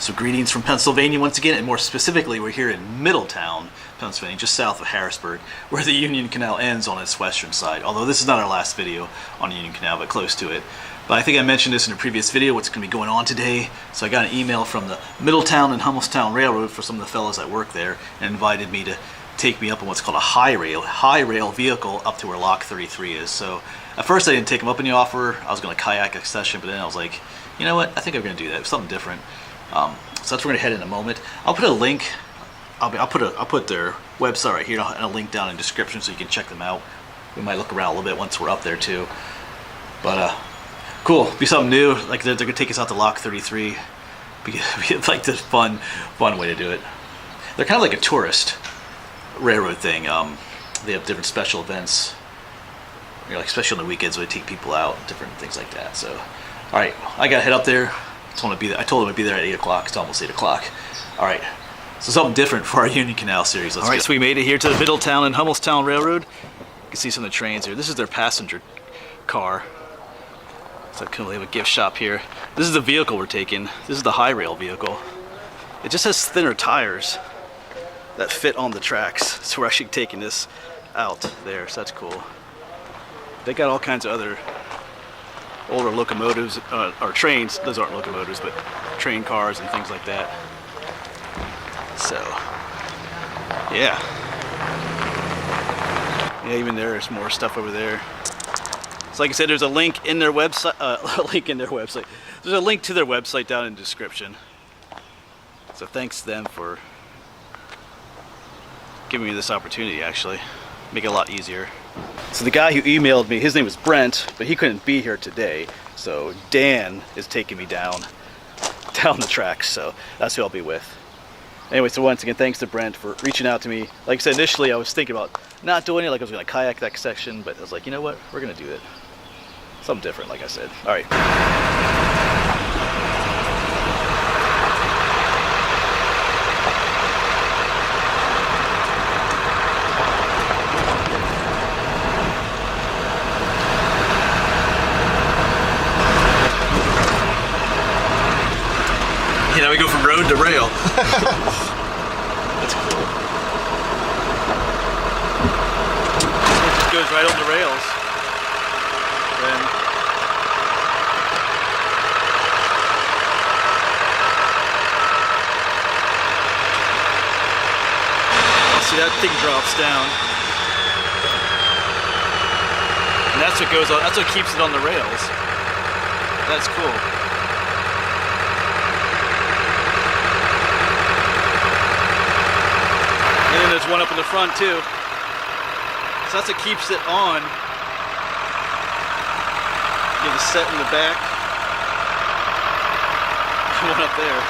So greetings from Pennsylvania once again, and more specifically, we're here in Middletown, Pennsylvania, just south of Harrisburg, where the Union Canal ends on its western side. Although this is not our last video on the Union Canal, but close to it. But I think I mentioned this in a previous video, what's going to be going on today. So I got an email from the Middletown and Hummelstown Railroad for some of the fellows that work there, and invited me to take me up on what's called a high rail vehicle up to where Lock 33 is. So at first I didn't take them up on the offer. I was going to kayak a session, but then I was like, you know what? I think I'm going to do that. Something different. So that's where we're going to head in a moment. I'll put a link. I'll put their website right here and a link down in the description so you can check them out. We might look around a little bit once we're up there too. But cool. Be something new. Like they're going to take us out to Lock 33. Be like this fun way to do it. They're kind of like a tourist railroad thing. They have different special events, like especially on the weekends where they take people out, different things like that. So, all right, I gotta head up there. I told them I'd be there at 8 o'clock. It's almost 8 o'clock. All right, so something different for our Union Canal series. All right, so we made it here to the Middletown and Hummelstown Railroad. You can see some of the trains here. This is their passenger car. So they have a gift shop here. This is the vehicle we're taking. This is the high rail vehicle. It just has thinner tires that fit on the tracks. So we're actually taking this out there, so that's cool. They got all kinds of other older locomotives, or trains. Those aren't locomotives, but train cars and things like that. So, yeah. Yeah, even there's more stuff over there. So like I said, there's a link in their website, There's a link to their website down in the description. So thanks to them for giving me this opportunity, actually. Make it a lot easier. So the guy who emailed me, his name was Brent, but he couldn't be here today. So Dan is taking me down the tracks, so that's who I'll be with. Anyway, so once again, thanks to Brent for reaching out to me. Like I said, initially I was thinking about not doing it, like I was gonna kayak that section, but I was like, you know what, we're gonna do it. Something different, like I said. All right. Now we go from road to rail. That's cool. It just goes right on the rails. Then see, that thing drops down. And that's what goes on, that's what keeps it on the rails. That's cool. And then there's one up in the front too. So that's what keeps it on. You have the set in the back. One up there.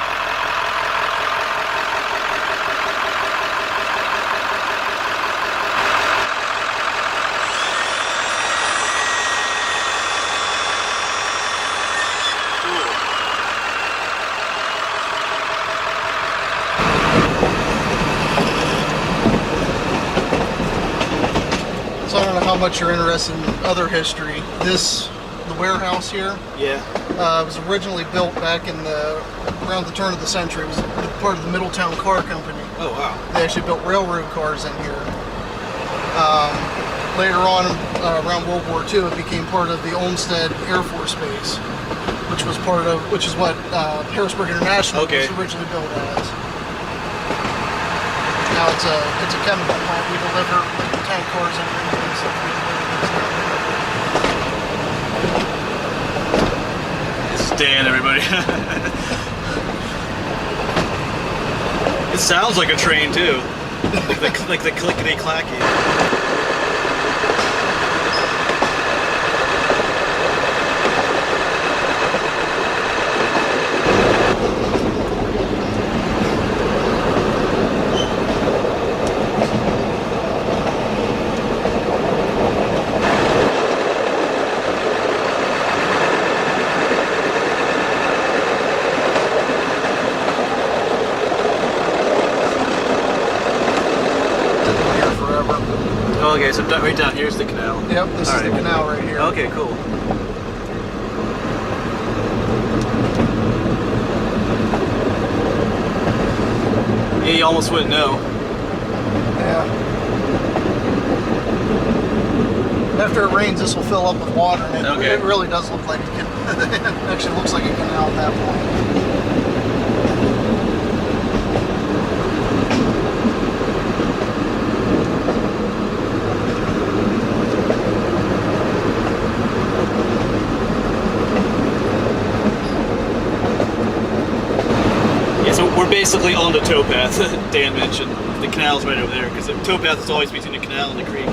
So I don't know how much you're interested in other history. The warehouse here, was originally built back in around the turn of the century. It was part of the Middletown Car Company. Oh wow! They actually built railroad cars in here. Later on, around World War II, it became part of the Olmsted Air Force Base, which is what Harrisburg International was originally built as. Now it's a chemical plant. We deliver tank cars and stuff. This is Dan, everybody. It sounds like a train too, like the clickety clacky. Okay, so right down here's the canal. Yep, this is the canal right here. Okay, cool. you almost wouldn't know. Yeah. After it rains, this will fill up with water, and it really does look like a canal. It actually looks like a canal at that point. We're basically on the towpath. Dan mentioned the canal's right over there because the towpath is always between the canal and the creek.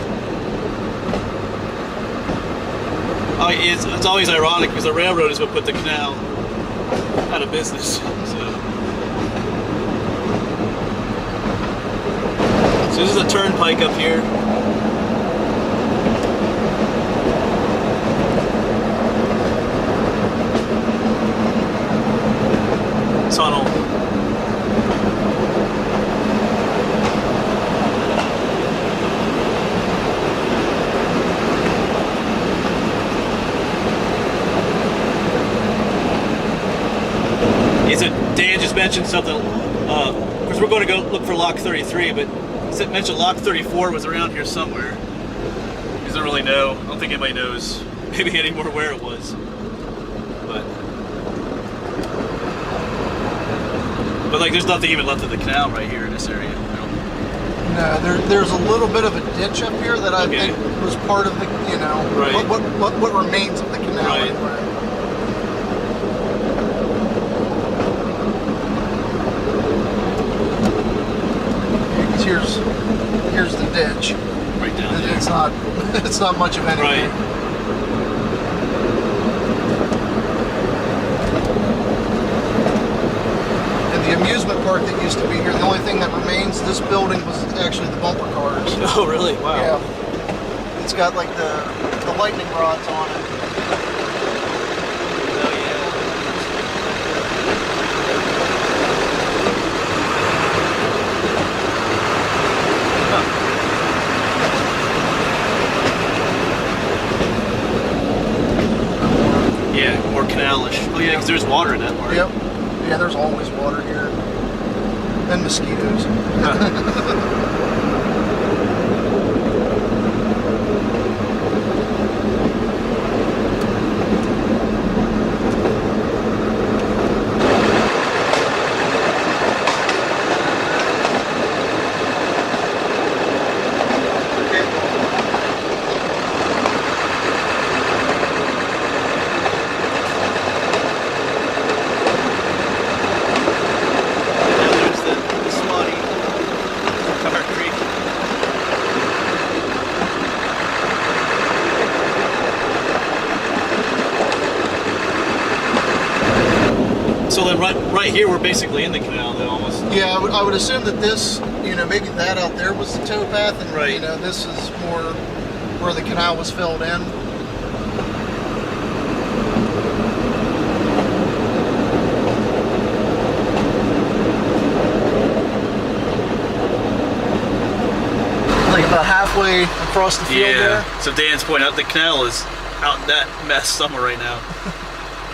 It's always ironic because the railroad is what put the canal out of business. So this is a turnpike up here. Tunnel. Dan just mentioned something, of course we're going to go look for lock 33, but he mentioned lock 34 was around here somewhere. He doesn't really know. I don't think anybody knows maybe anymore where it was. But like there's nothing even left of the canal right here in this area. No, there's a little bit of a ditch up here that I think was part of the, you know, what remains of the canal. Right. Anyway. Here's the ditch. Right down there. It's not much of anything. Right. And the amusement park that used to be here, the only thing that remains, this building was actually the bumper cars. Oh really? Wow. Yeah. It's got like the lightning rods on it. Oh yeah. Yeah, more canalish. Oh yeah, because there's water in that part. Yep. Yeah, there's always water here. And mosquitoes. So then right here we're basically in the canal then almost. Yeah, I would assume that this, you know, maybe that out there was the towpath, and right. You know, this is more where the canal was filled in. Like about halfway across the field there. So Dan's pointing out the canal is out in that mess somewhere right now.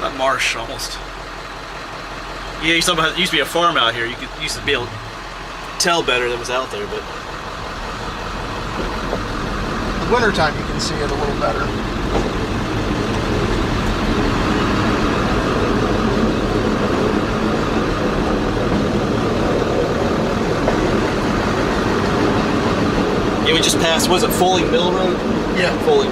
That marsh almost. Yeah, it used to be a farm out here. You used to be able to tell better that was out there, but the wintertime you can see it a little better. Yeah, we just passed, was it Foley Mill Road? Yeah. Foley.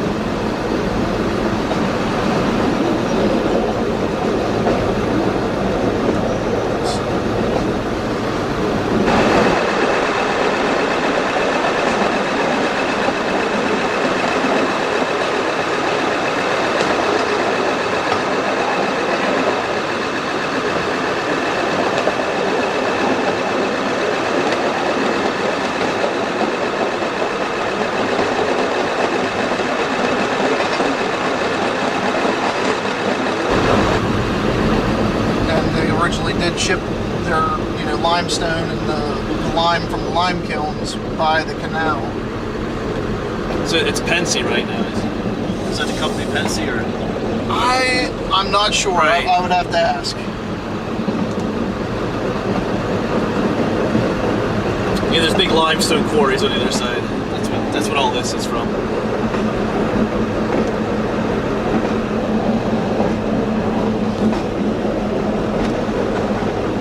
Ship their, you know, limestone and the lime from the lime kilns by the canal. So it's Pensy right now. Is that the company Pensy or? I'm not sure. Right. I would have to ask. Yeah, there's big limestone quarries on the other side. That's what all this is from.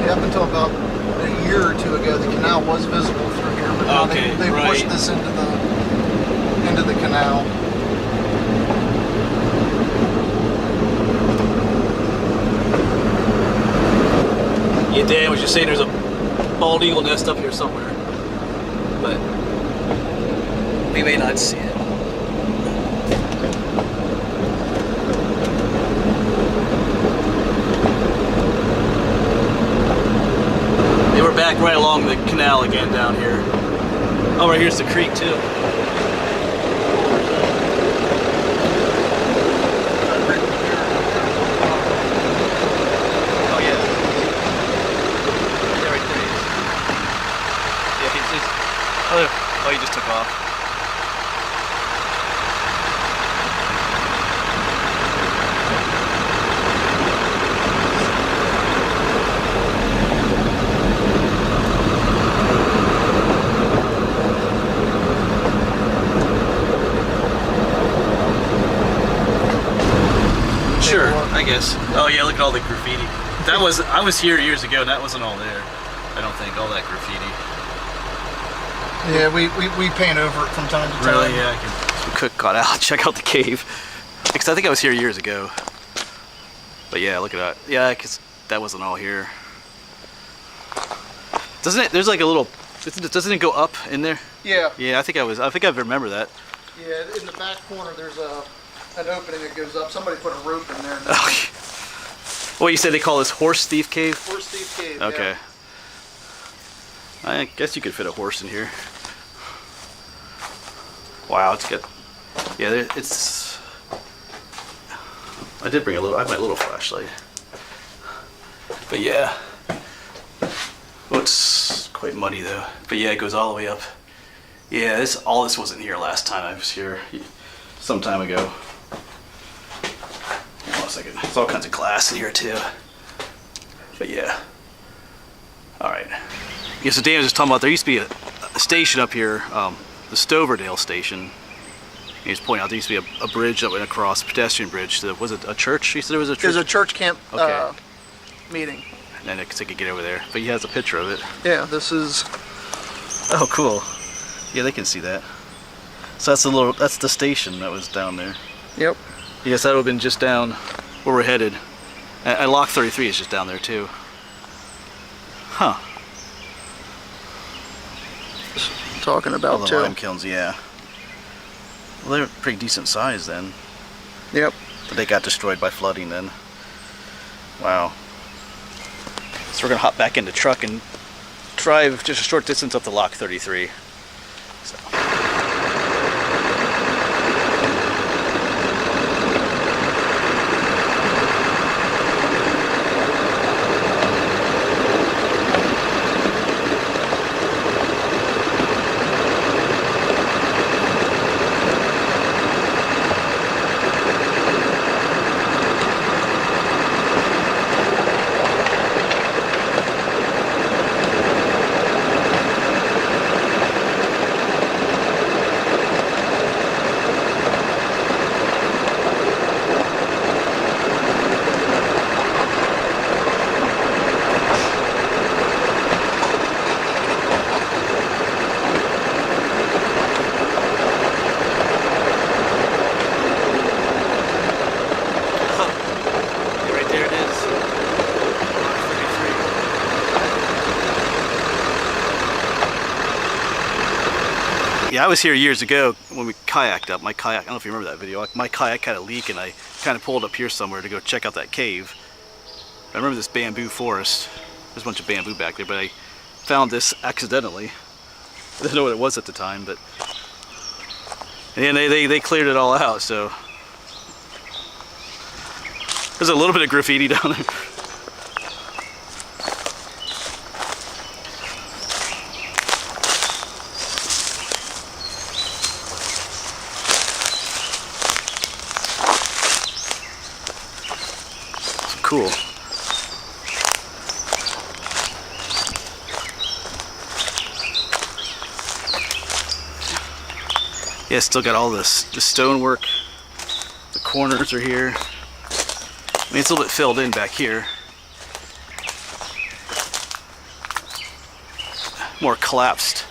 Yeah, up until about a year or two ago, the canal was visible through here, but now they pushed this into the canal. Yeah, Dan was just saying there's a bald eagle nest up here somewhere, but we may not see it. They were back right along the canal again down here. Oh, right here's the creek too. Oh, he just took off. Sure, I guess. Oh yeah, look at all the graffiti. I was here years ago and that wasn't all there. I don't think, all that graffiti. Yeah, we paint over it from time to time. Really? Yeah, we could got out. Check out the cave. Because I think I was here years ago. But yeah, look at that. Yeah, because that wasn't all here. Doesn't it? There's like a little. Doesn't it go up in there? Yeah. Yeah, I think I remember that. Yeah, in the back corner there's an opening that goes up. Somebody put a rope in there. Okay. Well, you said they call this Horse Thief Cave? Horse Thief Cave. Okay. Yeah. I guess you could fit a horse in here. Wow, it's good. Yeah, it's. I did bring I have my little flashlight. But yeah. Well, it's quite muddy though. But yeah, it goes all the way up. Yeah, all this wasn't here last time I was here. Some time ago. Hold on a second. There's all kinds of glass in here too. But yeah. Alright. Yeah, so Dan was just talking about there used to be a station up here, the Stoverdale station. He was pointing out there used to be a bridge that went across, a pedestrian bridge. Was it a church? He said it was a church? There's a church camp meeting. And then they could get over there. But he has a picture of it. Yeah, this is... Oh, cool. Yeah, they can see that. So that's the station that was down there. Yep. Yes, that would have been just down where we're headed. And Lock 33 is just down there too. Huh. Talking about the lime kilns, yeah. Well, they're pretty decent size then. Yep. But they got destroyed by flooding then. Wow. So we're gonna hop back in the truck and drive just a short distance up to Lock 33. So. Yeah, I was here years ago when we kayaked up. My kayak, I don't know if you remember that video, my kayak had a leak and I kind of pulled up here somewhere to go check out that cave. I remember this bamboo forest. There's a bunch of bamboo back there, but I found this accidentally. I didn't know what it was at the time, but... And they cleared it all out, so... There's a little bit of graffiti down there. Cool. Yeah, still got all this the stonework. The corners are here. I mean, it's a little bit filled in back here. More collapsed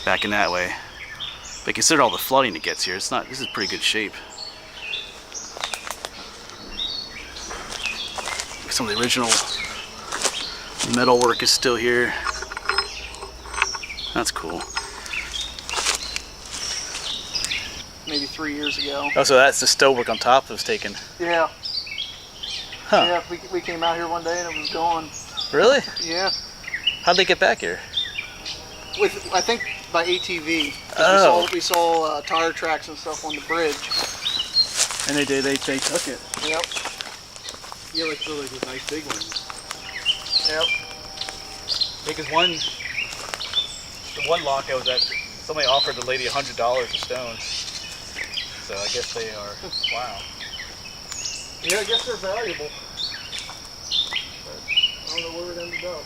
back in that way. But consider all the flooding it gets here. It's not. This is pretty good shape. Some of the original metal work is still here. That's cool. Maybe 3 years ago. Oh, so that's the stonework on top that was taken. Yeah. Huh. Yeah, we came out here one day and it was gone. Really? Yeah. How'd they get back here? With, I think by ATV. Oh. We saw tire tracks and stuff on the bridge. And they did. They took it. Yep. Yeah, like the nice big ones. Yep. Because the one lock I was at, somebody offered the lady $100 a stone. So I guess they are. Wow. Yeah, I guess they're valuable. But I don't know where it ended up.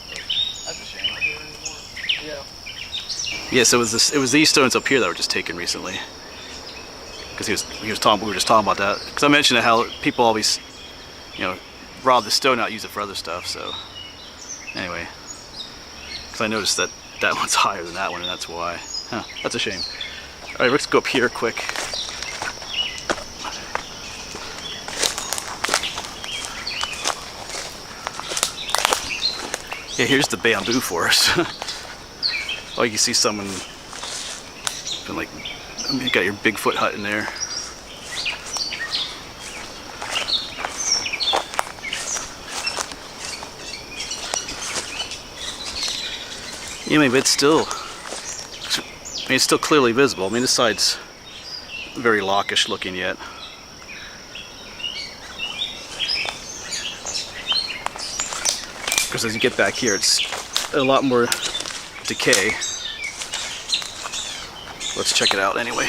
That's a shame. Not here anymore. Yeah. Yeah, so it was these stones up here that were just taken recently. Because we were just talking about that. Because I mentioned how people always, rob the stone out, use it for other stuff. So anyway, because I noticed that one's higher than that one, and that's why. Huh, that's a shame. All right, let's go up here quick. Yeah, here's the bamboo forest. Oh, you can see someone been like, you got your Bigfoot hut in there. Yeah, I mean, but it's still clearly visible. I mean, this side's very lockish looking yet. Because as you get back here, it's a lot more decay. Let's check it out anyway.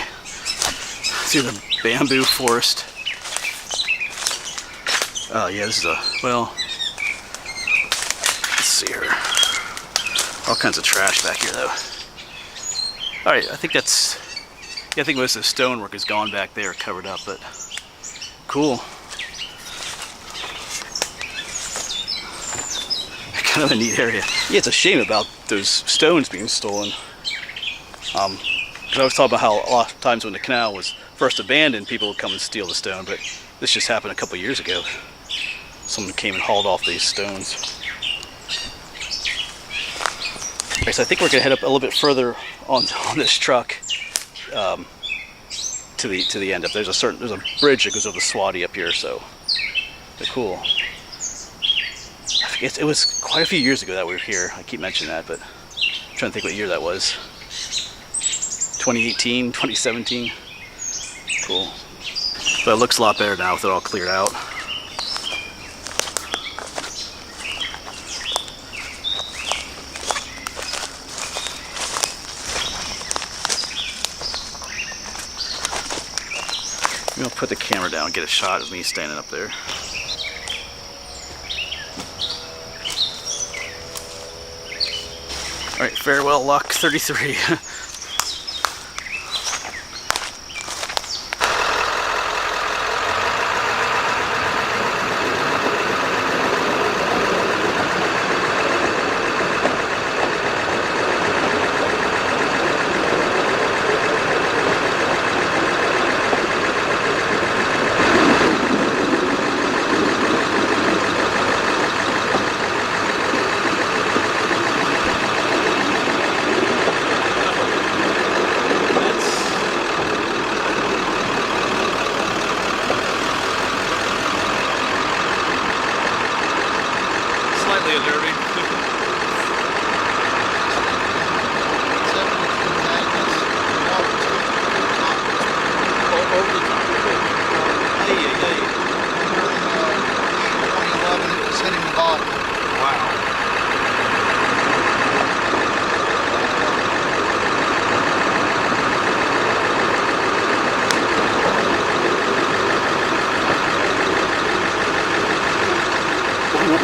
See the bamboo forest. Oh yeah, this is well, let's see here. All kinds of trash back here though. Alright, I think I think most of the stonework is gone back there, covered up, but cool. Kind of a neat area. Yeah, it's a shame about those stones being stolen. Because I was talking about how a lot of times when the canal was first abandoned, people would come and steal the stone, but this just happened a couple years ago. Someone came and hauled off these stones. Okay, so I think we're gonna head up a little bit further on this truck to the end up. There's a bridge that goes over the Swatty up here, so they're cool. It was quite a few years ago that we were here. I keep mentioning that, but I'm trying to think what year that was. 2018, 2017. Cool. But it looks a lot better now with it all cleared out. I'm gonna put the camera down and get a shot of me standing up there. Alright, farewell Lock 33.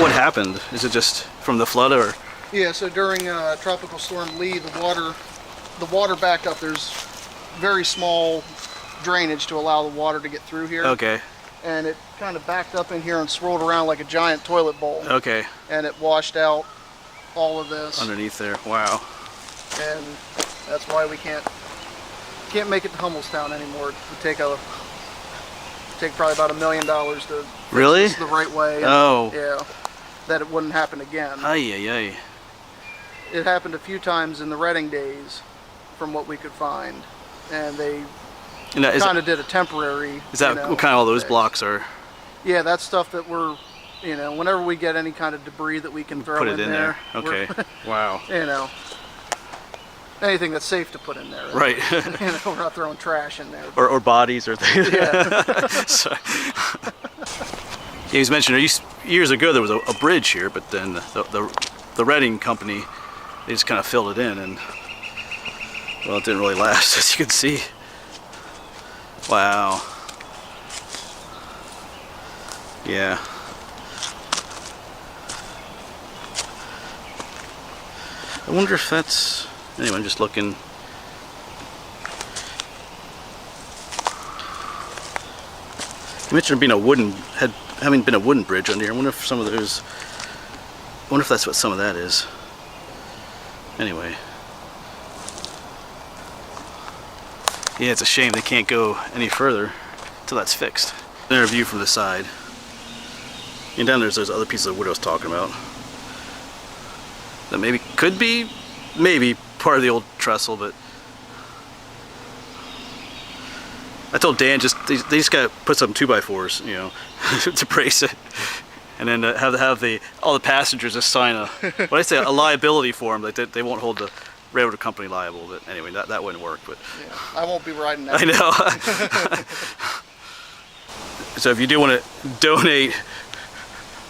What happened? Is it just from the flood, or? Yeah, so during Tropical Storm Lee, the water backed up. There's very small drainage to allow the water to get through here. Okay. And it kind of backed up in here and swirled around like a giant toilet bowl. Okay. And it washed out all of this underneath there. Wow. And that's why we can't make it to Hummelstown anymore. It would take probably about $1 million to fix this the right way. And, oh. Yeah. That it wouldn't happen again. Ay, ay, ay. It happened a few times in the Reading days, from what we could find, and they kind of did a temporary. Is that what kind of all those blocks are? Yeah, that's stuff that we're, whenever we get any kind of debris that we can throw put it in there. Okay. Wow. Anything that's safe to put in there. Right. We're not throwing trash in there. Or bodies or things. Yeah. So, he was mentioning years ago there was a bridge here, but then the Reading company, they just kind of filled it in, and well, it didn't really last, as you can see. Wow. Yeah. I wonder if that's... Anyway, I'm just looking. You mentioned being having been a wooden bridge under here. I wonder if some of those... I wonder if that's what some of that is. Anyway. Yeah, it's a shame they can't go any further until that's fixed. There's a view from the side. And down there's those other pieces of wood I was talking about. That maybe could be, maybe part of the old trestle, but I told Dan they just gotta put some 2x4s, to brace it, and then have all the passengers just sign a liability form that they won't hold the railroad company liable. But anyway, that wouldn't work. But yeah, I won't be riding that. I know. So if you do want to donate,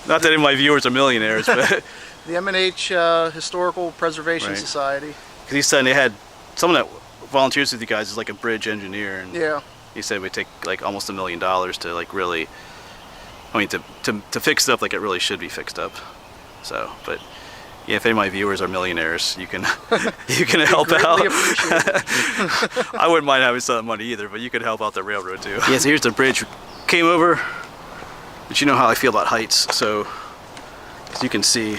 not that any of my viewers are millionaires, but the M&H Historical Preservation Society. Because he said they had someone that volunteers with you guys is like a bridge engineer, and yeah, he said it would take like almost $1 million to like really, to fix stuff like it really should be fixed up. So, but yeah, if any of my viewers are millionaires, you can help out. I wouldn't mind having some money either, but you could help out the railroad too. Yeah, so here's the bridge. We came over, but you know how I feel about heights, so as you can see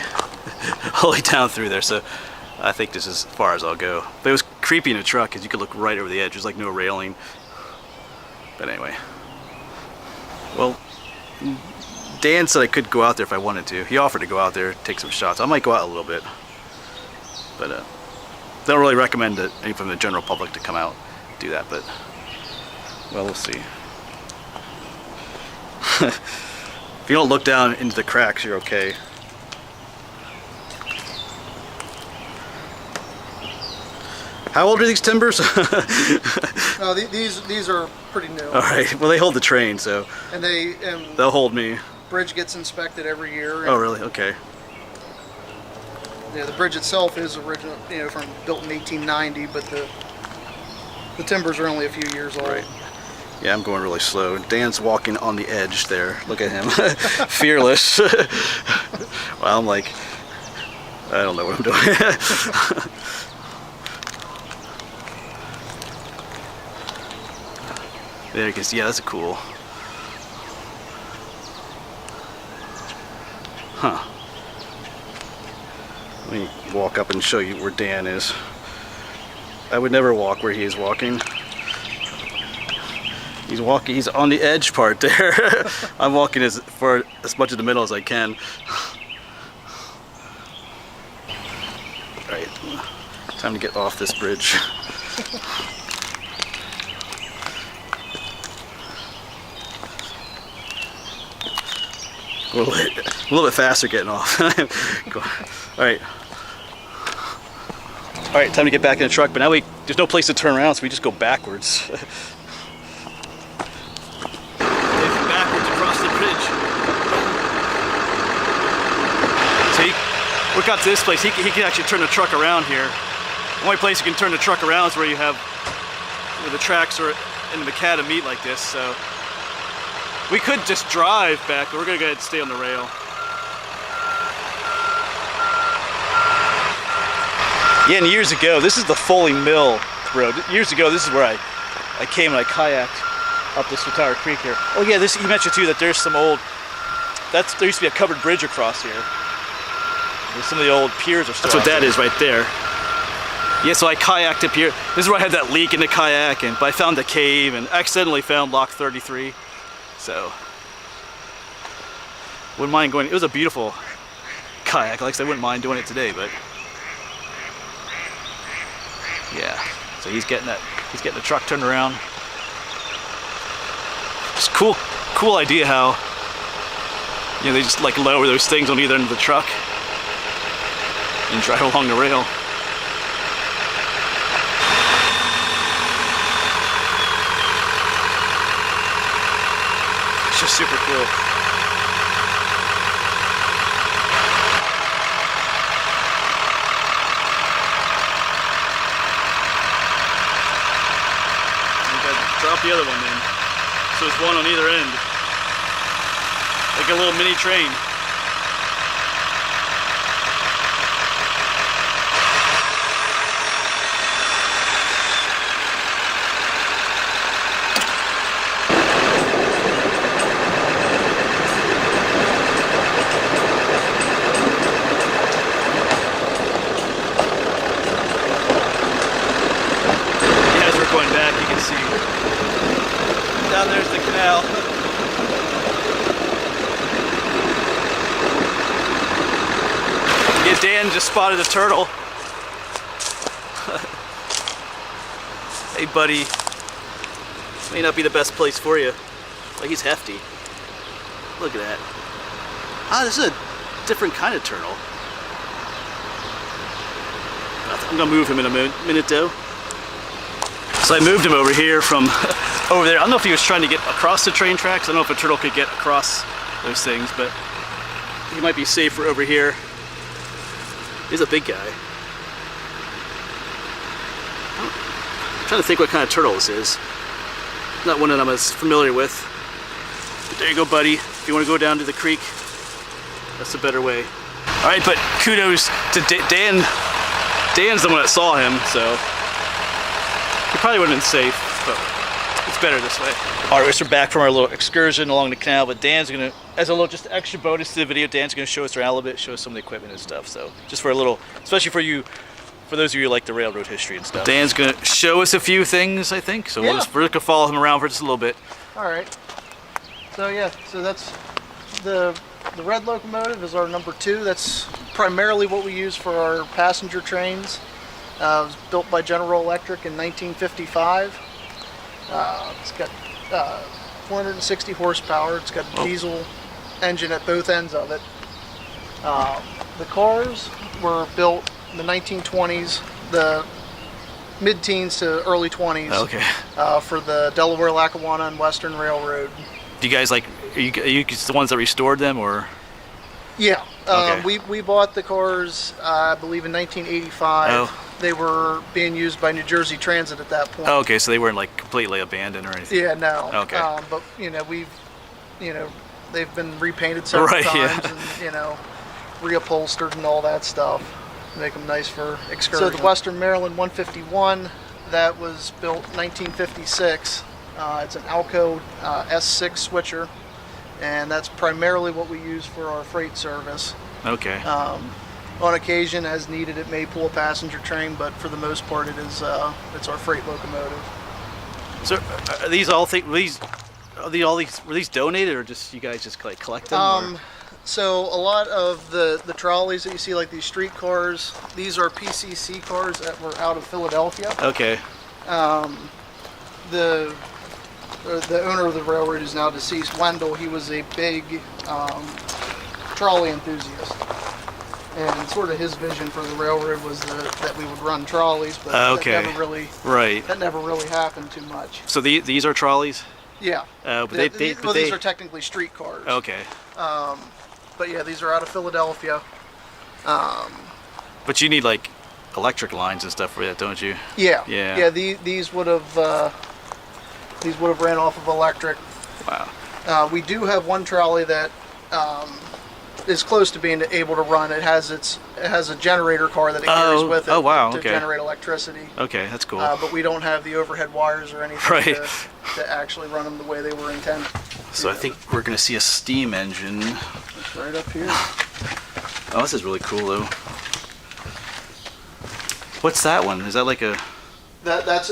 all the way down through there. So I think this is as far as I'll go. But it was creepy in a truck because you could look right over the edge. There's like no railing. But anyway. Well, Dan said I could go out there if I wanted to. He offered to go out there, take some shots. I might go out a little bit. But don't really recommend it any from the general public to come out do that. But, well, we'll see. If you don't look down into the cracks, you're okay. How old are these timbers? No, these are pretty new. All right. Well, they hold the train, so. And they'll hold me. Bridge gets inspected every year. Oh, really? Okay. Yeah, the bridge itself is original, built in 1890, but the timbers are only a few years old. Right. Yeah, I'm going really slow. Dan's walking on the edge there. Look at him. Fearless. Well, I'm like, I don't know what I'm doing. There you can see, yeah, that's cool. Huh. Let me walk up and show you where Dan is. I would never walk where he is walking. He's on the edge part there. I'm walking as much of the middle as I can. Alright, time to get off this bridge. A little bit faster getting off. Alright. Alright, time to get back in the truck, but now there's no place to turn around, so we just go backwards. Backwards across the bridge. So we got to this place, he can actually turn the truck around here. The only place you can turn the truck around is where you have the tracks or in the macadam meet like this, so. We could just drive back, but we're gonna go ahead and stay on the rail. Yeah, and years ago, this is the Foley Mill road. Years ago, this is where I I came and I kayaked up the Swatara Creek here. Oh yeah, you mentioned too that there's some old, there used to be a covered bridge across here. There's some of the old piers or stuff. That's what that is right there. Yeah, so I kayaked up here. This is where I had that leak in the kayak, but I found a cave and accidentally found Lock 33. So, wouldn't mind going. It was a beautiful kayak. Like I said, I wouldn't mind doing it today, but yeah. So he's getting the truck turned around. It's cool idea how, you know, they just like lower those things on either end of the truck and drive along the rail. It's just super cool. Drop the other one in. So there's one on either end. Like a little mini train. As we're going back, you can see down there's the canal. Yeah, Dan just spotted a turtle. Hey buddy, may not be the best place for you. Like, he's hefty. Look at that. Ah, this is a different kind of turtle. I'm gonna move him in a minute though. So I moved him over here from over there. I don't know if he was trying to get across the train tracks. I don't know if a turtle could get across those things, but he might be safer over here. He's a big guy. I'm trying to think what kind of turtle this is. Not one that I'm as familiar with. But there you go, buddy. If you want to go down to the creek, that's a better way. All right, but kudos to Dan. Dan's the one that saw him, so he probably would have been safe, but it's better this way. All right, we're back from our little excursion along the canal, but Dan's gonna, as a little just extra bonus to the video, Dan's gonna show us around a little bit, show us some of the equipment and stuff. So just for a little, especially for you, for those of you who like the railroad history and stuff. Dan's gonna show us a few things, I think. So yeah. we're gonna follow him around for just a little bit. All right. So yeah, so that's the red locomotive is our number 2. That's primarily what we use for our passenger trains. It was built by General Electric in 1955. It's got 460 horsepower. It's got a diesel engine at both ends of it. The cars were built in the 1920s, the mid-teens to early 20s. Okay. For the Delaware, Lackawanna, and Western Railroad. Do you guys like? Are you the ones that restored them, or? Yeah. Okay. We bought the cars, I believe, in 1985. Oh. They were being used by New Jersey Transit at that point. Oh, okay, so they weren't like completely abandoned or anything. Yeah, no. Okay. But they've been repainted several times, and reupholstered and all that stuff, make them nice for excursions. So the Western Maryland 151, that was built 1956. It's an Alco S6 switcher, and that's primarily what we use for our freight service. Okay. On occasion, as needed, it may pull a passenger train, but for the most part, it's our freight locomotive. So, are these all were these donated, or just you guys just like collect them? So a lot of the trolleys that you see, like these street cars, these are PCC cars that were out of Philadelphia. Okay. The owner of the railroad is now deceased, Wendell. He was a big trolley enthusiast. And sort of his vision for the railroad was that we would run trolleys, but that never really happened too much. So these are trolleys? Yeah. These are technically street cars. Okay. But yeah, these are out of Philadelphia. But you need like electric lines and stuff for that, don't you? Yeah. Yeah. Yeah. These would have ran off of electric. Wow. We do have one trolley that is close to being able to run. It has a generator car that it carries with it wow, to okay. generate electricity. Okay, that's cool. But we don't have the overhead wires or anything Right. to actually run them the way they were intended. So I think we're going to see a steam engine. It's right up here. Oh, this is really cool though. What's that one? Is that like a... That's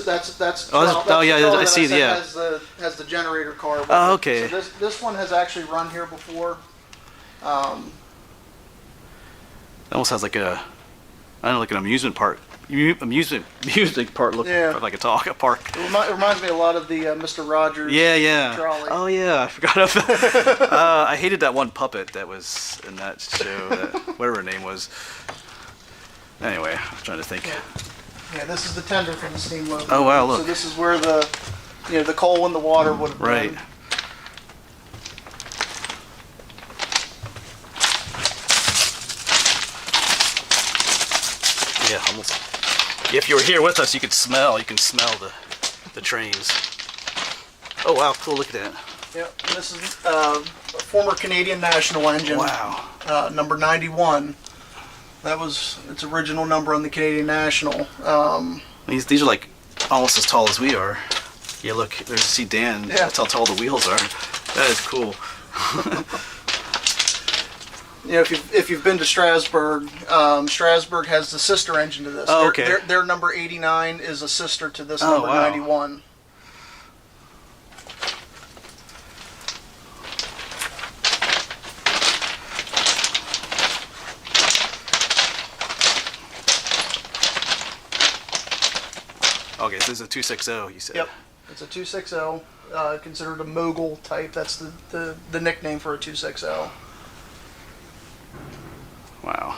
oh, yeah, the I see, said yeah. has the generator car with Oh, it. okay. So this one has actually run here before. That almost has like a, I don't know, like an amusement park. Amusement park look, Yeah. like a park. It reminds me a lot of the Mr. Rogers Yeah. trolley. Oh yeah, I forgot of that. I hated that one puppet that was in that show, whatever her name was. Anyway, I'm trying to think. Yeah, this is the tender for the steam locomotive. Oh wow, look. So this is where the coal and the water would have Right. been. Yeah, almost. If you were here with us, you can smell the trains. Oh wow, cool! Look at that. Yep. This is a former Canadian National engine. Wow. Number 91. That was its original number on the Canadian National. These are like almost as tall as we are. Yeah, look, there's see Dan. Yeah. That's how tall the wheels are. That is cool. You know, if you've been to Strasbourg, Strasbourg has the sister engine to this. Oh, okay. Their number 89 is a sister to this Oh, number wow. 91. Okay, so this is a 260, you said. Yep, it's a 260, considered a mogul type. That's the nickname for a 260. Wow.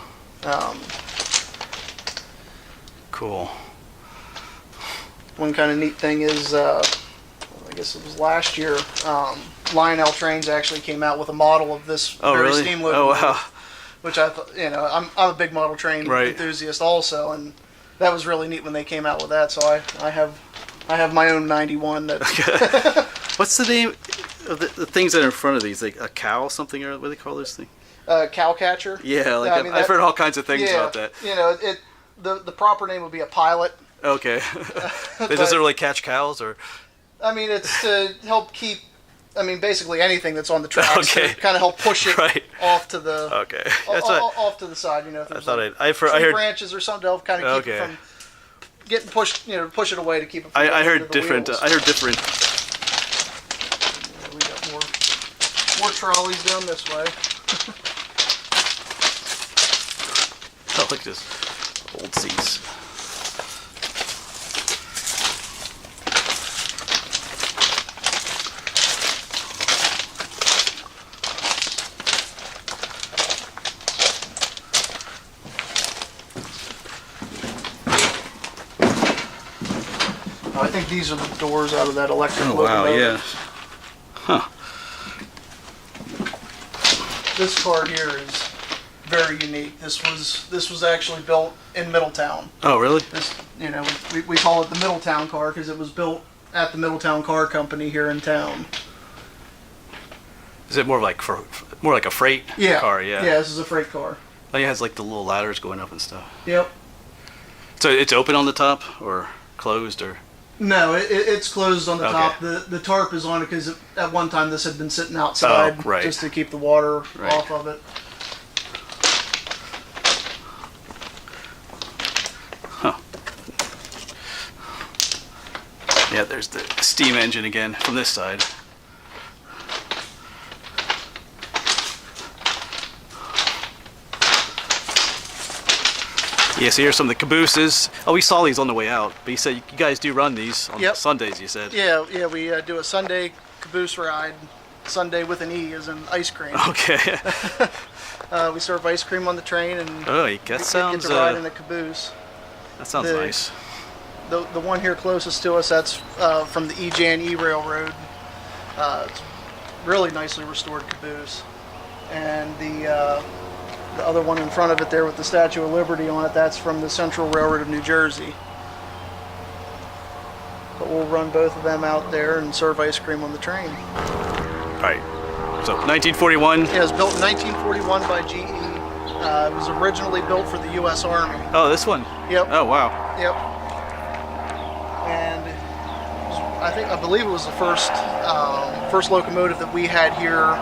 Cool. One kind of neat thing is, I guess it was last year, Lionel Trains actually came out with a model of this Oh, very really? steam Oh, locomotive, wow. which I thought, I'm a big model train Right. enthusiast also, and that was really neat when they came out with that. So I have my own 91 that. What's the name of the things that are in front of these? Like a cow something, or what do they call this thing? Cow catcher. Yeah, like I mean, I've heard all kinds of things about that. The proper name would be a pilot. Okay. It doesn't really catch cows, or? I mean, it's to help keep. I mean, basically anything that's on the tracks. Okay. To kind of help push it Right. off to the. Okay. That's what off to the side, if I there's thought. like I tree heard. branches or something to help kind of keep it from getting pushed. Push it away to keep it. From I getting heard into the different. wheels. I heard different. We got more trolleys down this way. Oh, look at this old seats. I think these are the doors out of that electric Oh wow, locomotive. yeah. Huh. This car here is very unique. This was actually built in Middletown. Oh really? This, we call it the Middletown car because it was built at the Middletown Car Company here in town. Is it more like a freight car? Yeah. Yeah, this is a freight car. Oh, it has like the little ladders going up and stuff. Yep. So it's open on the top or closed or? No, it's closed on the Okay. top. The tarp is on it because at one time this had been sitting outside right. just to keep the water Right. off of it. Huh. Yeah, there's the steam engine again from this side. Yeah, so here's some of the cabooses. Oh, we saw these on the way out, but you said you guys do run these on Yep. Sundays, you said. Yeah, we do a Sunday caboose ride. Sunday with an E as in ice cream. Okay. We serve ice cream on the train and Oh, that get sounds to ride in a caboose. that sounds the- nice. The one here closest to us, that's from the E.J.N.E. Railroad. It's really nicely restored caboose. And the other one in front of it there with the Statue of Liberty on it, that's from the Central Railroad of New Jersey. But we'll run both of them out there and serve ice cream on the train. Right. So 1941. It was built in 1941 by GE. It was originally built for the U.S. Army. Oh, this one. Yep. Oh, wow. Yep. And I believe it was the first locomotive that we had here,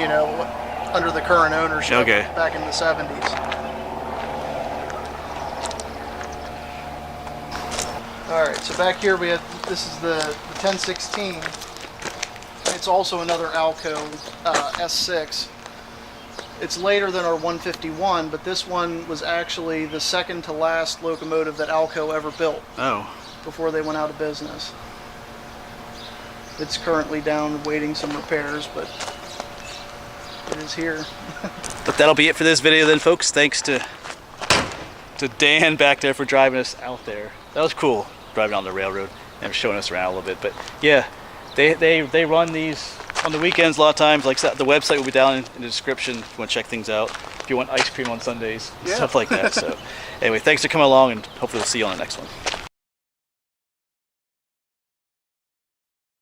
you know, under the current ownership. Okay. Back in the 70s. All right. So back here we have, this is the 1016. It's also another Alco S6. It's later than our 151, but this one was actually the second to last locomotive that Alco ever built. Oh. Before they went out of business. It's currently down waiting some repairs, but it is here. But that'll be it for this video then, folks. Thanks to Dan back there for driving us out there. That was cool, driving on the railroad and showing us around a little bit. But yeah, they run these on the weekends a lot of times. Like the website will be down in the description if you want to check things out. If you want ice cream on Sundays, Yeah. stuff like that. So anyway, thanks for coming along, and hopefully we'll see you on the next one.